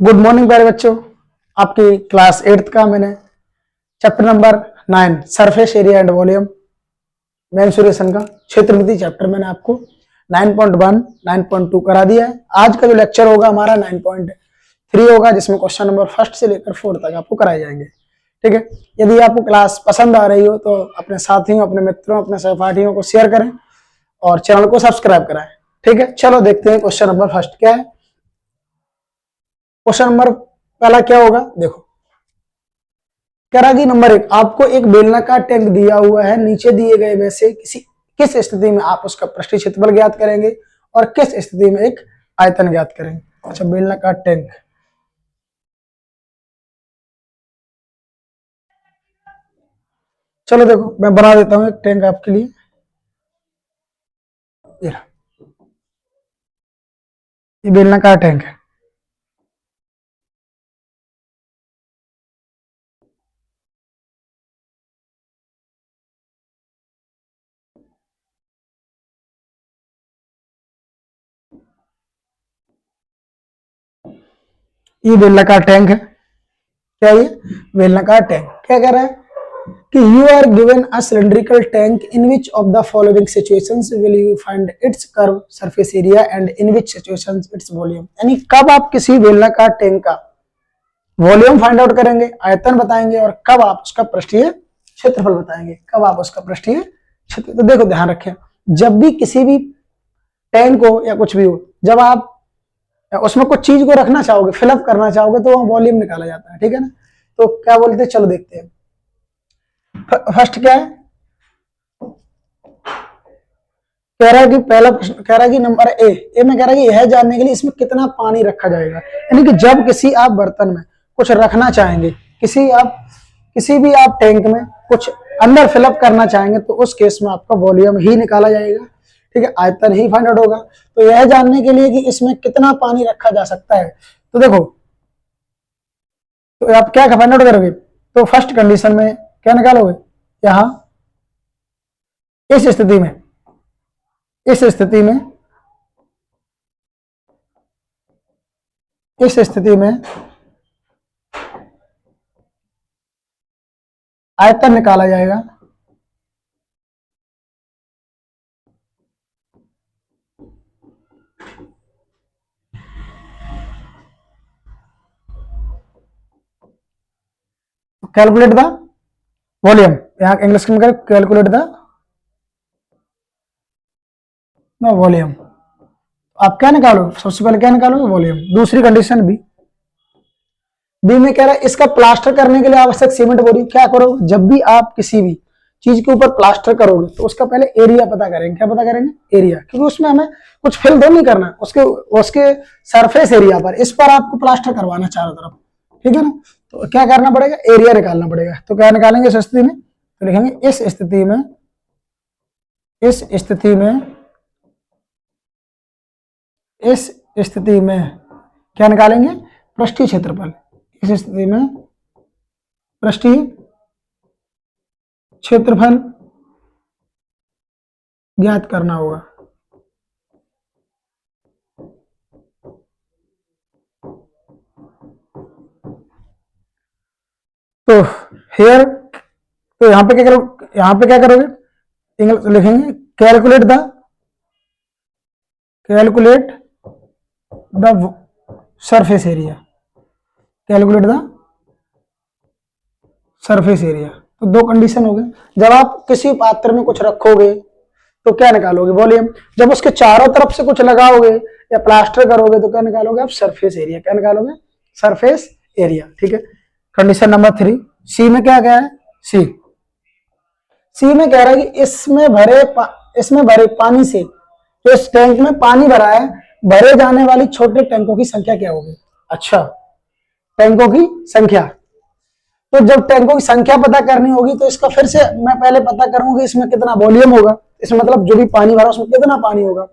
Good morning प्यारे बच्चों। आपकी क्लास 8th का मैंने chapter number 9 surface area and volume mensuration का क्षेत्रमिति चैप्टर मैंने आपको 9.1 9.2 करा दिया है। आज का जो लेक्चर होगा हमारा 9.3 होगा, जिसमें क्वेश्चन नंबर 1 से लेकर 4 तक आपको कराए जाएंगे। ठीक है, यदि आपको क्लास पसंद आ रही हो तो अपने साथियों, अपने मित्रों, अपने सहपाठियों को शेयर करें और चैनल को सब्सक्राइब कराएं। ठीक है, चलो देखते हैं क्वेश्चन नंबर 1 क्या है। क्वेश्चन नंबर पहला क्या होगा, देखो कह रहा कि नंबर 1, आपको एक बेलनाकार टैंक दिया हुआ है। नीचे दिए गए में से किस स्थिति में आप उसका पृष्ठीय क्षेत्रफल ज्ञात करेंगे और किस स्थिति में एक आयतन ज्ञात करेंगे। अच्छा, बेलनाकार टैंक, चलो देखो मैं बना देता हूं एक टैंक आपके लिए। ये बेलनाकार टैंक है। ये बेलनाकार टैंक है। क्या ये बेलनाकार टैंक क्या कह रहा है कि you are given a cylindrical tank in which of the following situations will you find its curve surface area and in which situations its volume. यानी कब आप किसी बेलनाकार टैंक का वॉल्यूम फाइंड आउट करेंगे, आयतन बताएंगे, और कब आप उसका पृष्ठीय क्षेत्रफल बताएंगे, कब आप उसका पृष्ठीय क्षेत्र। तो देखो ध्यान रखें, जब भी किसी भी टैंक हो या कुछ भी हो, जब आप उसमें कुछ चीज को रखना चाहोगे, फिलअप करना चाहोगे, तो वहां वॉल्यूम निकाला जाता है। ठीक है ना, तो क्या बोलते हैं, चलो देखते हैं। फर्स्ट क्या है, कह रहा है कि पहला प्रश्न कह रहा है कि नंबर ए में कह रहा है कि यह जानने के लिए इसमें कितना पानी रखा जाएगा। यानी कि जब किसी आप बर्तन में कुछ रखना चाहेंगे, किसी भी आप टैंक में कुछ अंदर फिलअप करना चाहेंगे, तो उस केस में आपका वॉल्यूम ही निकाला जाएगा। ठीक है, आयतन ही फाइंड आउट होगा। तो यह जानने के लिए कि इसमें कितना पानी रखा जा सकता है, तो देखो, तो आप क्या फाइंड आउट करोगे, तो फर्स्ट कंडीशन में क्या निकालोगे, यहां इस स्थिति में इस स्थिति में आयतन निकाला जाएगा। कैलकुलेट द वॉल्यूम, यहां इंग्लिश में कैलकुलेट द वॉल्यूम। आप क्या निकालो, सबसे पहले क्या निकालोगे, वॉल्यूम। दूसरी कंडीशन बी में कह रहा है इसका प्लास्टर करने के लिए आवश्यक सीमेंट बोरी। क्या करोगे, जब भी आप किसी भी चीज के ऊपर प्लास्टर करोगे तो उसका पहले एरिया पता करेंगे। क्या पता करेंगे, एरिया, क्योंकि उसमें हमें कुछ फिल तो नहीं करना, उसके सरफेस एरिया पर, इस पर आपको प्लास्टर करवाना चारों तरफ। ठीक है ना, तो क्या करना पड़ेगा, एरिया निकालना पड़ेगा। तो क्या निकालेंगे इस स्थिति में, तो लिखेंगे इस स्थिति में क्या निकालेंगे, पृष्ठीय क्षेत्रफल। इस स्थिति में पृष्ठीय क्षेत्रफल ज्ञात करना होगा। तो हेयर, तो यहां पे क्या करोगे, इंग्लिश लिखेंगे calculate the surface area. Calculate the surface area. तो दो कंडीशन हो गए, जब आप किसी पात्र में कुछ रखोगे तो क्या निकालोगे, वॉल्यूम। जब उसके चारों तरफ से कुछ लगाओगे या प्लास्टर करोगे तो क्या निकालोगे आप, सरफेस एरिया। क्या निकालोगे, सरफेस एरिया। ठीक है, कंडीशन नंबर 3। सी में क्या कहा है, सी में कह रहा है कि इसमें भरे पानी से, जो इस टैंक में पानी भरा है, भरे जाने वाली छोटे टैंकों की संख्या क्या होगी। अच्छा, टैंकों की संख्या, तो जब टैंकों की संख्या पता करनी होगी तो इसका फिर से मैं पहले पता करूंगा इसमें कितना वॉल्यूम होगा, इसमें मतलब जो भी पानी भरा उसमें कितना पानी होगा।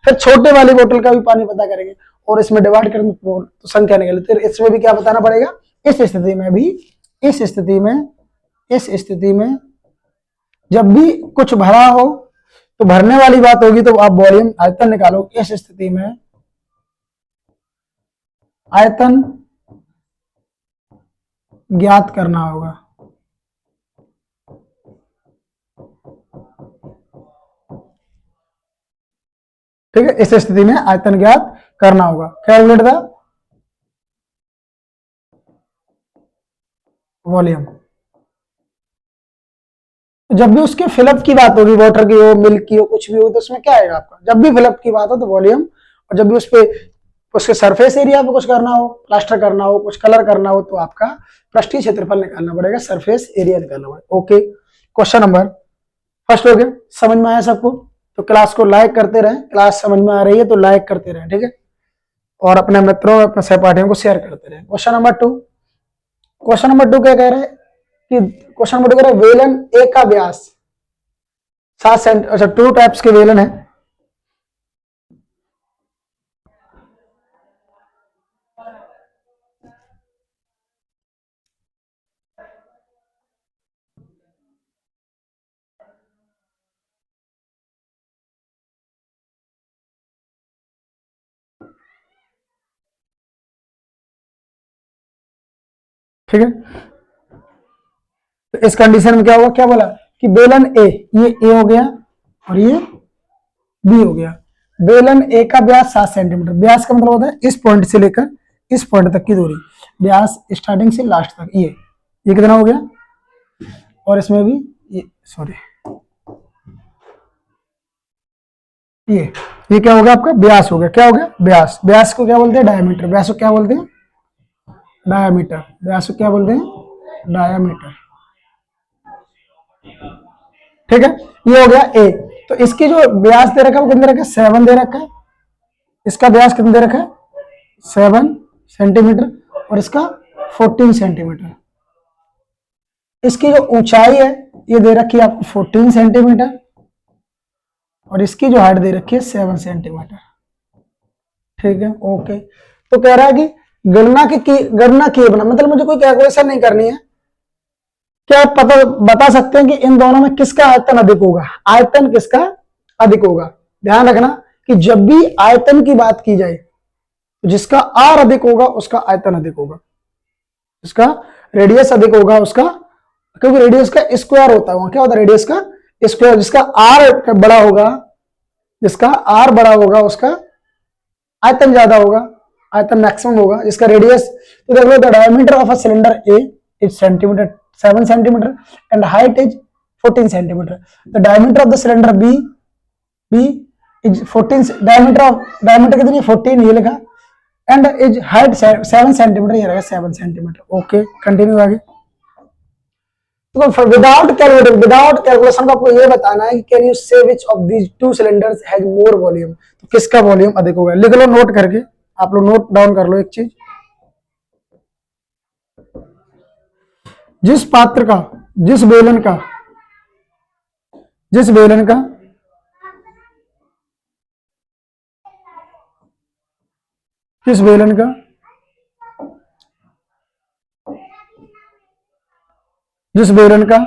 फिर छोटे वाली बोतल का भी पानी पता करेंगे और इसमें डिवाइड करेंगे तो संख्या निकले। फिर इसमें भी क्या बताना पड़ेगा, इस स्थिति में जब भी कुछ भरा हो तो भरने वाली बात होगी तो आप वॉल्यूम, आयतन निकालो। इस स्थिति में आयतन ज्ञात करना होगा। ठीक है, इस स्थिति में आयतन ज्ञात करना होगा। Calculate the volume. जब भी उसके फिलअप की बात होगी, वाटर की हो, मिल्क की हो, कुछ भी हो, तो उसमें क्या आएगा आपका, जब भी फिलअप की बात हो तो वॉल्यूम। और जब भी उस पे उसके सरफेस एरिया पे कुछ करना हो, प्लास्टर करना हो, कुछ कलर करना हो, तो आपका पृष्ठीय क्षेत्रफल निकालना पड़ेगा, सरफेस एरिया निकालना पड़ेगा। ओके, क्वेश्चन नंबर फर्स्ट हो गया। समझ में आया सबको? तो क्लास को लाइक करते रहें, क्लास समझ में आ रही है तो लाइक करते रहें, ठीक है, और अपने मित्रों, अपने सहपाठियों को शेयर करते रहें। Question number two. Question number two क्या कह रहे हैं कि क्वेश्चन नंबर टू कह रहे हैं वेलन ए का व्यास 7 सेंट, अच्छा, टू टाइप्स के वेलन है। ठीक है, तो इस कंडीशन में क्या होगा, क्या बोला कि बेलन ए, ये ए हो गया और ये बी हो गया। बेलन ए का व्यास 7 सेंटीमीटर, व्यास का मतलब होता है इस पॉइंट से लेकर इस पॉइंट तक की दूरी, व्यास स्टार्टिंग से लास्ट तक। ये कितना हो गया, और इसमें भी ये, सॉरी, ये क्या हो गया आपका, व्यास हो गया। क्या हो गया, व्यास। व्यास को क्या बोलते हैं, डायमीटर। व्यास को क्या बोलते हैं, डायमीटर। व्यास को क्या बोलते हैं, डायमीटर। ठीक है, ये हो गया ए। तो इसकी जो व्यास दे रखा है वो कितना दे रखा है, 7 दे रखा है। इसका व्यास कितना दे रखा है, 7 सेंटीमीटर, और इसका 14 सेंटीमीटर। इसकी जो ऊंचाई है ये दे रखी है आपको 14 सेंटीमीटर, और इसकी जो हाइट दे रखी है 7 सेंटीमीटर। ठीक है, ओके। तो कह रहा है कि गणना किए बिना, मतलब मुझे कोई कैलकुलेशन नहीं करनी है, क्या आप पता बता सकते हैं कि इन दोनों में किसका आयतन अधिक होगा, आयतन किसका अधिक होगा। ध्यान रखना कि जब भी आयतन की बात की जाए तो जिसका आर अधिक होगा उसका आयतन अधिक होगा, जिसका रेडियस अधिक होगा उसका, क्योंकि रेडियस का स्क्वायर होता है, क्या होता है, रेडियस का स्क्वायर। जिसका आर बड़ा होगा, जिसका आर बड़ा होगा उसका आयतन ज्यादा होगा, आयतन मैक्सिमम होगा। जिसका रेडियस, तो देख लो, the diameter of a cylinder A is centimetre 7 centimetre and height is 14 centimetre. The diameter of the cylinder B is 14, diameter कितनी, 14 ये लिखा, एंड इज हाइट 7 सेंटीमीटर, ये रहेगा 7 सेंटीमीटर। ओके, कंटिन्यू आगे। तो विदाउट कैलकुलेशन को आपको ये बताना है कि कैन यू से which of these two cylinders has more volume, तो किसका वॉल्यूम अधिक होगा। लिख लो नोट करके, आप लोग नोट डाउन कर लो एक चीज। जिस पात्र का, जिस बेलन का, जिस बेलन का किस बेलन का जिस बेलन का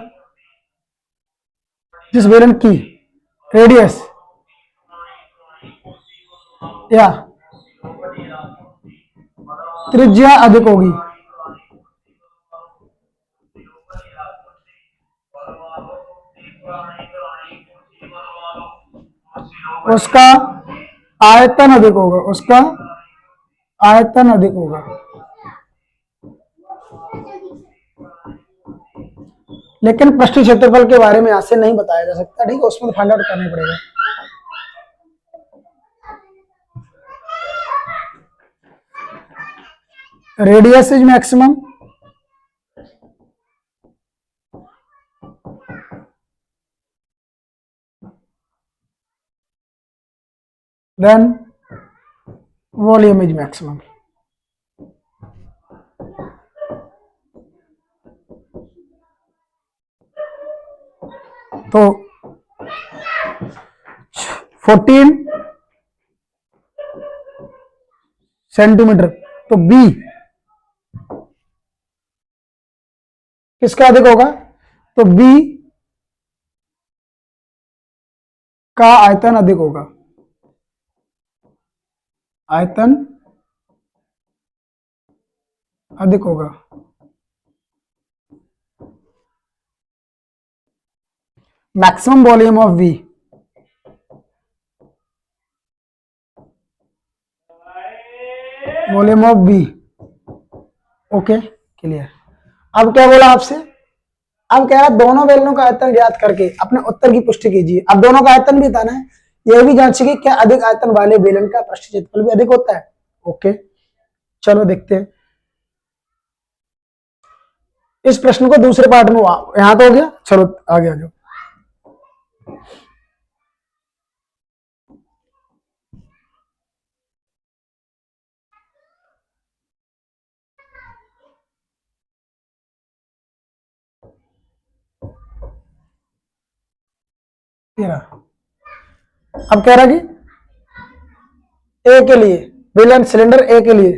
जिस बेलन की रेडियस या त्रिज्या अधिक होगी, उसका आयतन अधिक होगा, उसका आयतन अधिक होगा। लेकिन पृष्ठीय क्षेत्रफल के बारे में यहां से नहीं बताया जा सकता, ठीक है, उसमें तो फाइंड आउट करना पड़ेगा। Radius is maximum, then volume is maximum. तो 14 सेंटीमीटर, तो बी किसका अधिक होगा, तो बी का आयतन अधिक होगा, आयतन अधिक होगा। Maximum volume of V, volume of V. Okay clear. अब क्या बोला आपसे, अब कह रहा दोनों बेलनों का आयतन ज्ञात करके अपने उत्तर की पुष्टि कीजिए। अब दोनों का आयतन भी बताना है, यह भी जांचिए कि क्या अधिक आयतन वाले बेलन का पृष्ठ क्षेत्रफल भी अधिक होता है। ओके चलो देखते हैं इस प्रश्न को दूसरे पार्ट में। यहां तो हो गया, चलो आगे आ जाओ। अब कह रहा कि ए के लिए, बेलन सिलेंडर ए के लिए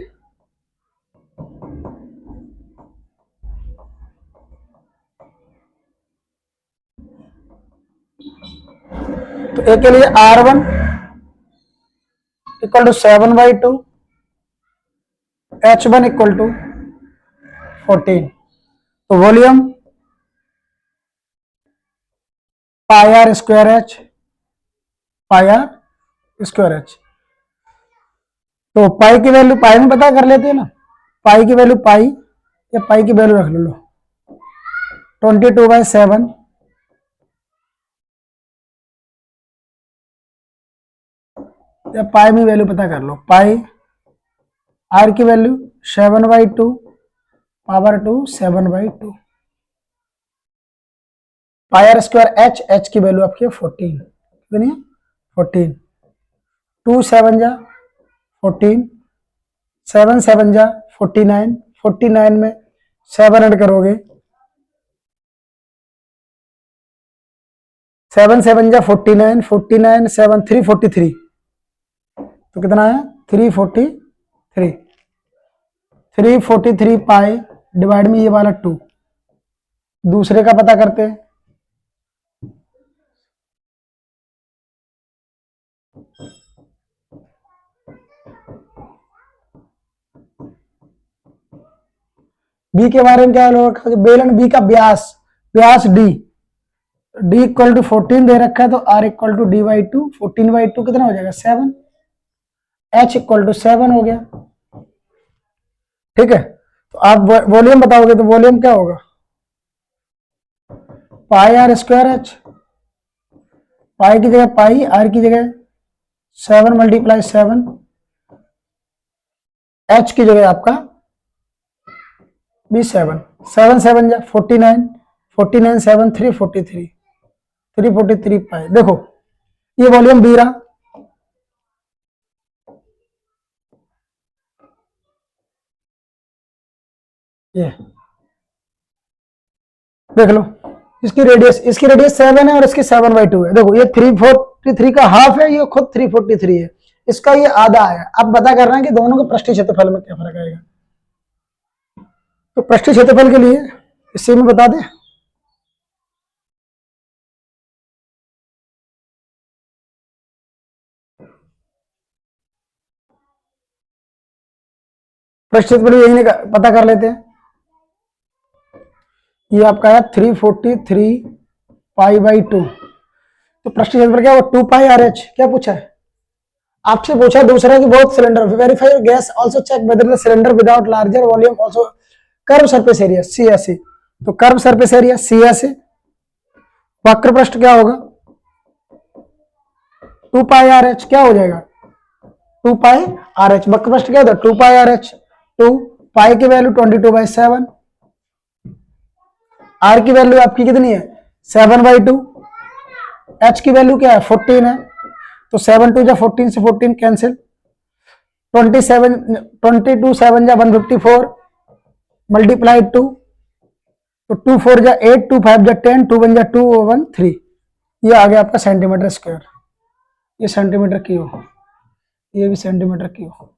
तो ए के लिए R1 equal to 7/2, H1 equal to 14। तो volume pi r square h, pi r square h. तो पाई की वैल्यू पाई में पता कर लेते हैं ना, पाई की वैल्यू पाई, या पाई की वैल्यू रख लो 22/7, या पाई में वैल्यू पता कर लो। पाई आर की value 7/2 power 2 7/2, pi r square h, h की वैल्यू आपकी 14, कितनी है 14, 2 7 जा 14, 7 7 जा 49, 49 में 7 ऐड करोगे, 7 7 जा 49, 49 7 343, तो कितना है 343, 343 पाई डिवाइड में ये वाला 2, दूसरे का पता करते हैं। बी के बारे में क्या रखा, बेलन बी का व्यास, व्यास डी, डी इक्वल टू 14 दे रखा है, तो आर इक्वल टू D/2, 14/2 कितना हो जाएगा 7, एच इक्वल टू 7 हो गया। ठीक है, तो आप वॉल्यूम बताओगे तो वॉल्यूम क्या होगा, पाई आर स्क्वायर एच, पाई की जगह पाई, आर की जगह 7 × 7, एच की जगह आपका भी 7, 7 7 जा 49, 49 7 343, 343 पाई। देखो ये वॉल्यूम बी रहा, ये देख लो, इसकी रेडियस 7 है और इसकी 7/2 है। देखो ये 343 का हाफ है, ये खुद 343 है, इसका ये आधा है। अब पता करना है कि दोनों के पृष्ठीय क्षेत्रफल में क्या फर्क आएगा। तो पृष्ठीय क्षेत्रफल के लिए इससे में बता दें, पृष्ठीय क्षेत्रफल यही पता कर लेते हैं। ये आपका है 343 पाई/2, तो पृष्ठीय क्षेत्रफल क्या होगा 2 पाई RH। क्या पूछा है आपसे, पूछा दूसरा कि both cylinder verify gas also check whether the cylinder without larger volume also curve surface area CSA। तो कर्व सरफेस एरिया CSA, वक्र पृष्ठ क्या होगा 2 पाई RH, क्या हो जाएगा 2 पाई RH, वक्र पृष्ठ क्या होता है 2 पाई RH, 2 पाई की वैल्यू 22/7, आर की वैल्यू आपकी कितनी है 7/2, एच की वैल्यू क्या है 14 है, तो 7 2 जा 14 से 14 कैंसिल, 27 22 7 जा 154 मल्टीप्लाइड 2, तो 2 4 जा 8, 2 5 जा 10, 2 1 जा 2 1 3, ये आ गया आपका सेंटीमीटर स्क्वायर। ये सेंटीमीटर की हो, ये भी सेंटीमीटर की हो।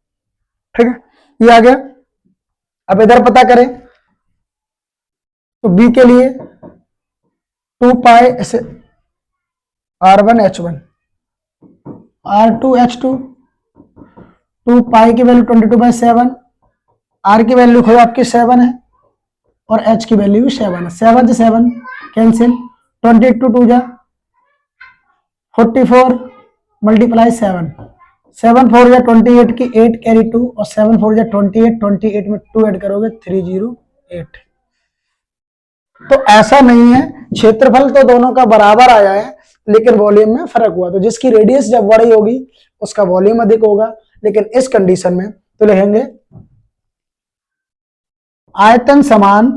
ठीक है, ये आ गया। अब इधर पता करें तो बी के लिए 2 पाई ऐसे R1 H1, R2 H2, 2 पाई की वैल्यू 22/7, आर की वैल्यू खुद आपकी 7 है और एच की वैल्यू भी 7 है, 7 से 7 कैंसिल, 22 2 जा 44 मल्टीप्लाई 7, 7 4 या 28 की 8 कैरी 2 और 7 4 या 28, 28 में 2 ऐड करोगे 308। तो ऐसा नहीं है, क्षेत्रफल तो दोनों का बराबर आया है लेकिन वॉल्यूम में फर्क हुआ। तो जिसकी रेडियस जब बड़ी होगी उसका वॉल्यूम अधिक होगा। लेकिन इस कंडीशन में तो लिखेंगे आयतन समान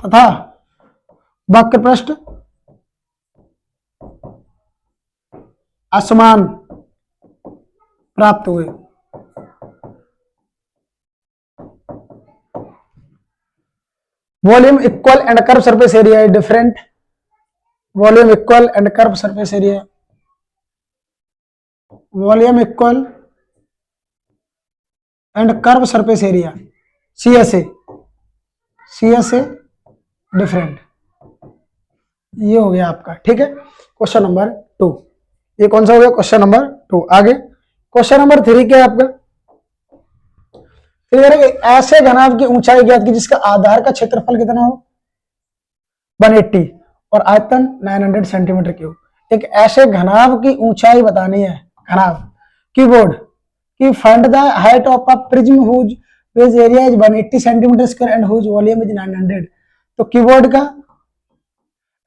तथा वक्र पृष्ठ असमान प्राप्त हुए। Volume equal and curve surface area is different. Volume equal and curve surface area, volume equal and curve surface area CSA different. ये हो गया आपका, ठीक है, क्वेश्चन नंबर 2। ये कौन सा हो गया? Question number 2। आगे क्वेश्चन नंबर 3 क्या है आपका? ऐसे घनाभ की ऊंचाई ज्ञात की जिसका आधार का क्षेत्रफल कितना हो 180 और आयतन 900 सेंटीमीटर क्यूब। एक ऐसे घनाभ की ऊंचाई बतानी है, घनाभ कीबोर्ड की find the height of a prism whose base area is 180 centimetre square and whose volume is 900। तो कीबोर्ड का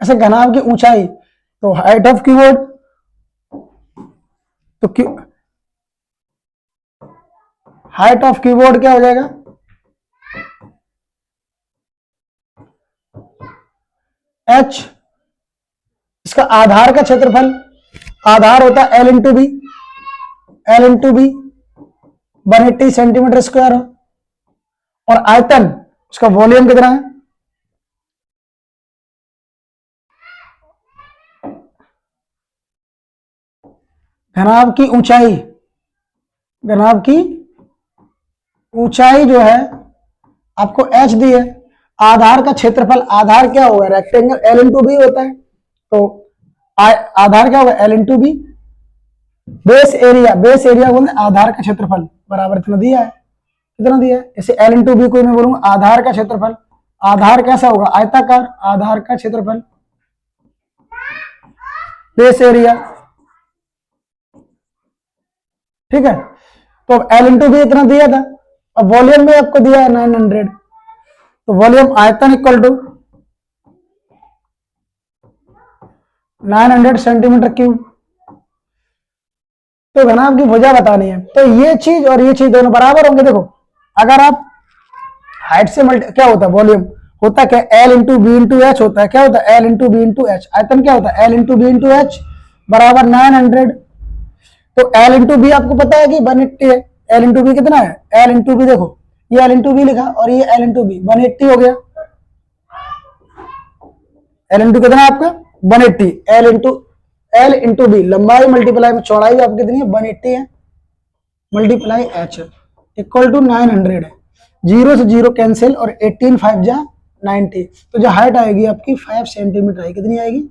ऐसे घनाभ की ऊंचाई, तो हाइट ऑफ कीबोर्ड, तो हाइट ऑफ कीबोर्ड क्या हो जाएगा? H, इसका आधार का क्षेत्रफल, आधार होता है L into B, L into B 180 centimetre square हो, और आयतन उसका वॉल्यूम कितना है? घनाभ की ऊंचाई, घनाभ की ऊंचाई जो है आपको H दी है, आधार का क्षेत्रफल, आधार क्या होगा? रेक्टेंगल L इंटू बी होता है, तो आधार क्या होगा? L into B. Base area, base area बोलते आधार का क्षेत्रफल बराबर इतना दिया है, कितना दिया है? जैसे L इंटू बी को मैं बोलूंगा आधार का क्षेत्रफल, आधार कैसा होगा? आयताकार, आधार का क्षेत्रफल बेस एरिया, ठीक है। तो L इंटू बी इतना दिया था, अब वॉल्यूम में आपको दिया है 900, तो वॉल्यूम आयतन इक्वल टू 900 सेंटीमीटर क्यूब। तो घनाभ की भुजा बतानी है, तो ये चीज और ये चीज दोनों बराबर होंगे। देखो अगर आप हाइट से क्या होता है? वॉल्यूम होता क्या? L into B into H होता है। क्या होता है? L into B into H. आयतन क्या होता है? L into B into H बराबर 900। तो L इंटू बी आपको पता है कि 180 है। L इंटू बी कितना है? L इंटू बी देखो, ये L इंटू बी लिखा और ये L इंटू बी 180 हो गया। L इंटू कितना है आपका? 180। L इंटू बी लंबाई मल्टीप्लाई में चौड़ाई आपकी कितनी है? 180 है, मल्टीप्लाई एच इक्वल टू 900 है। 0 से 0 कैंसिल और 18 5 जा 90। तो जो हाइट आएगी आपकी 5 सेंटीमीटर आएगी। कितनी आएगी?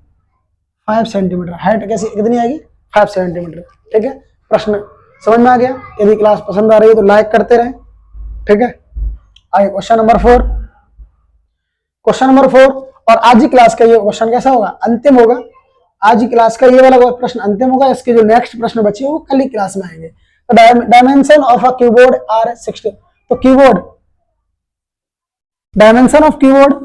5 सेंटीमीटर। हाइट कैसी कितनी आएगी? 5 सेंटीमीटर। ठीक है, प्रश्न समझ में आ गया? यदि क्लास पसंद आ रही है तो लाइक करते रहें। ठीक है, आइए क्वेश्चन नंबर 4। क्वेश्चन नंबर 4, और आज ही क्लास का ये क्वेश्चन कैसा होगा? अंतिम होगा। आज ही क्लास का ये वाला प्रश्न अंतिम होगा। इसके जो नेक्स्ट प्रश्न बचे वो कल ही क्लास में आएंगे। तो dimension of a keyboard are 60। तो कीबोर्ड, डायमेंशन ऑफ कीबोर्ड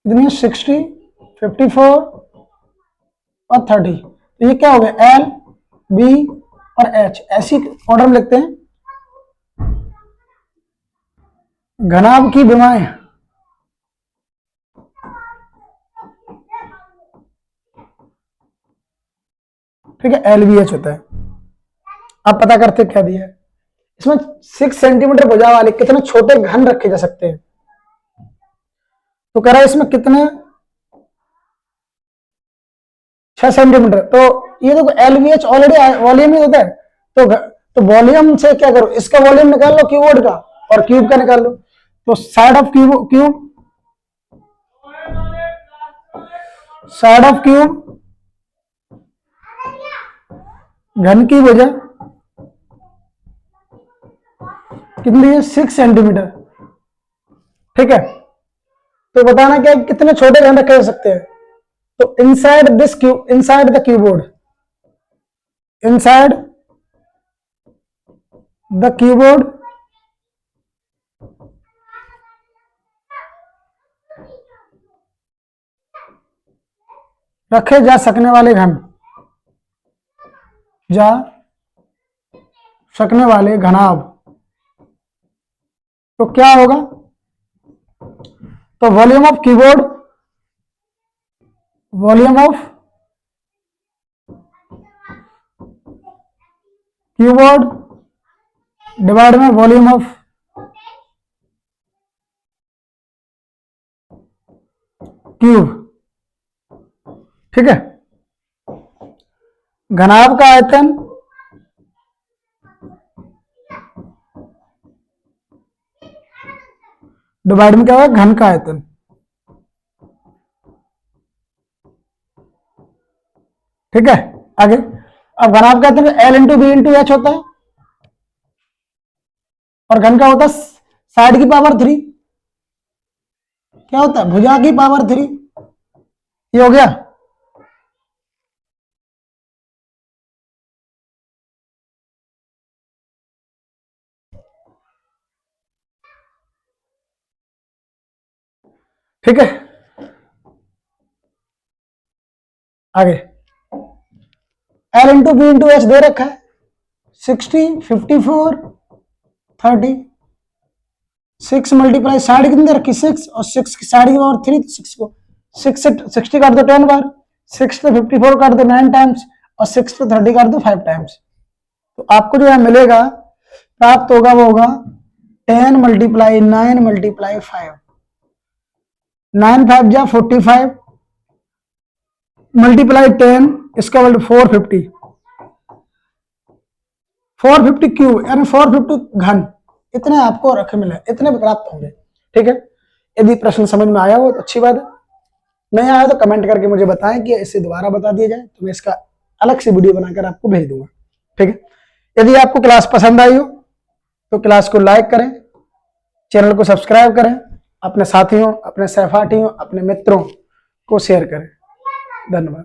कितनी है? 60, 54 और 30। तो ये क्या हो गया? L, B और H, ऐसी ऑर्डर में लिखते हैं। घनाभ की विमाएं, ठीक है, LVH होता है। अब पता करते क्या दिया है इसमें। 6 सेंटीमीटर भुजा वाले कितने छोटे घन रखे जा सकते हैं? तो कह रहा है इसमें कितने? 6 सेंटीमीटर। तो ये देखो LVH ऑलरेडी वॉल्यूम ही होता है। तो वॉल्यूम से क्या करो? इसका वॉल्यूम निकाल लो कीबोर्ड का और क्यूब का निकाल लो। तो side of cube side of cube घन की भुजा कितनी है? 6 सेंटीमीटर। ठीक है, तो बताना क्या कितने छोटे घन रखे जा सकते हैं। तो inside this cube, inside the keyboard, inside the keyboard रखे जा सकने वाले घन, जा सकने वाले घनाभ, तो क्या होगा? तो volume of keyboard, volume of keyboard divide में वॉल्यूम ऑफ क्यूब। ठीक है, घनाभ का आयतन डिवाइड में क्या होगा? घन का आयतन। ठीक है, आगे अब घनाभ का आयतन L into B into H होता है, और घन का होता है साइड की पावर 3। क्या होता है? भुजा की पावर 3। ये हो गया। ठीक है, आगे L into B into H दे रखा है 60, 54, 30। 6 मल्टीप्लाई साइड कितनी दे रखी? 6, और 6 की साइड की पावर 3, 6 को 6 से 60 काट दो 10 बार, 6 से 54 काट दो 9 टाइम्स, और 6 से 30 काट दो 5 टाइम्स। तो आपको जो है मिलेगा, प्राप्त होगा, वो होगा 10 मल्टीप्लाई 9 मल्टीप्लाई 5, 9 5 जा 45 मल्टीप्लाई 10, इसका वैल्यू 450, 450 क्यूब यानी 450 घन। इतने आपको रखे मिले, इतने प्राप्त होंगे। ठीक है, यदि प्रश्न समझ में आया हो तो अच्छी बात है, नहीं आया तो कमेंट करके मुझे बताएं कि इसे दोबारा बता दिया जाए, तो मैं इसका अलग से वीडियो बनाकर आपको भेज दूंगा। ठीक है, यदि आपको क्लास पसंद आई हो तो क्लास को लाइक करें, चैनल को सब्सक्राइब करें, अपने साथियों, अपने सहपाठियों, अपने मित्रों को शेयर करें। धन्यवाद।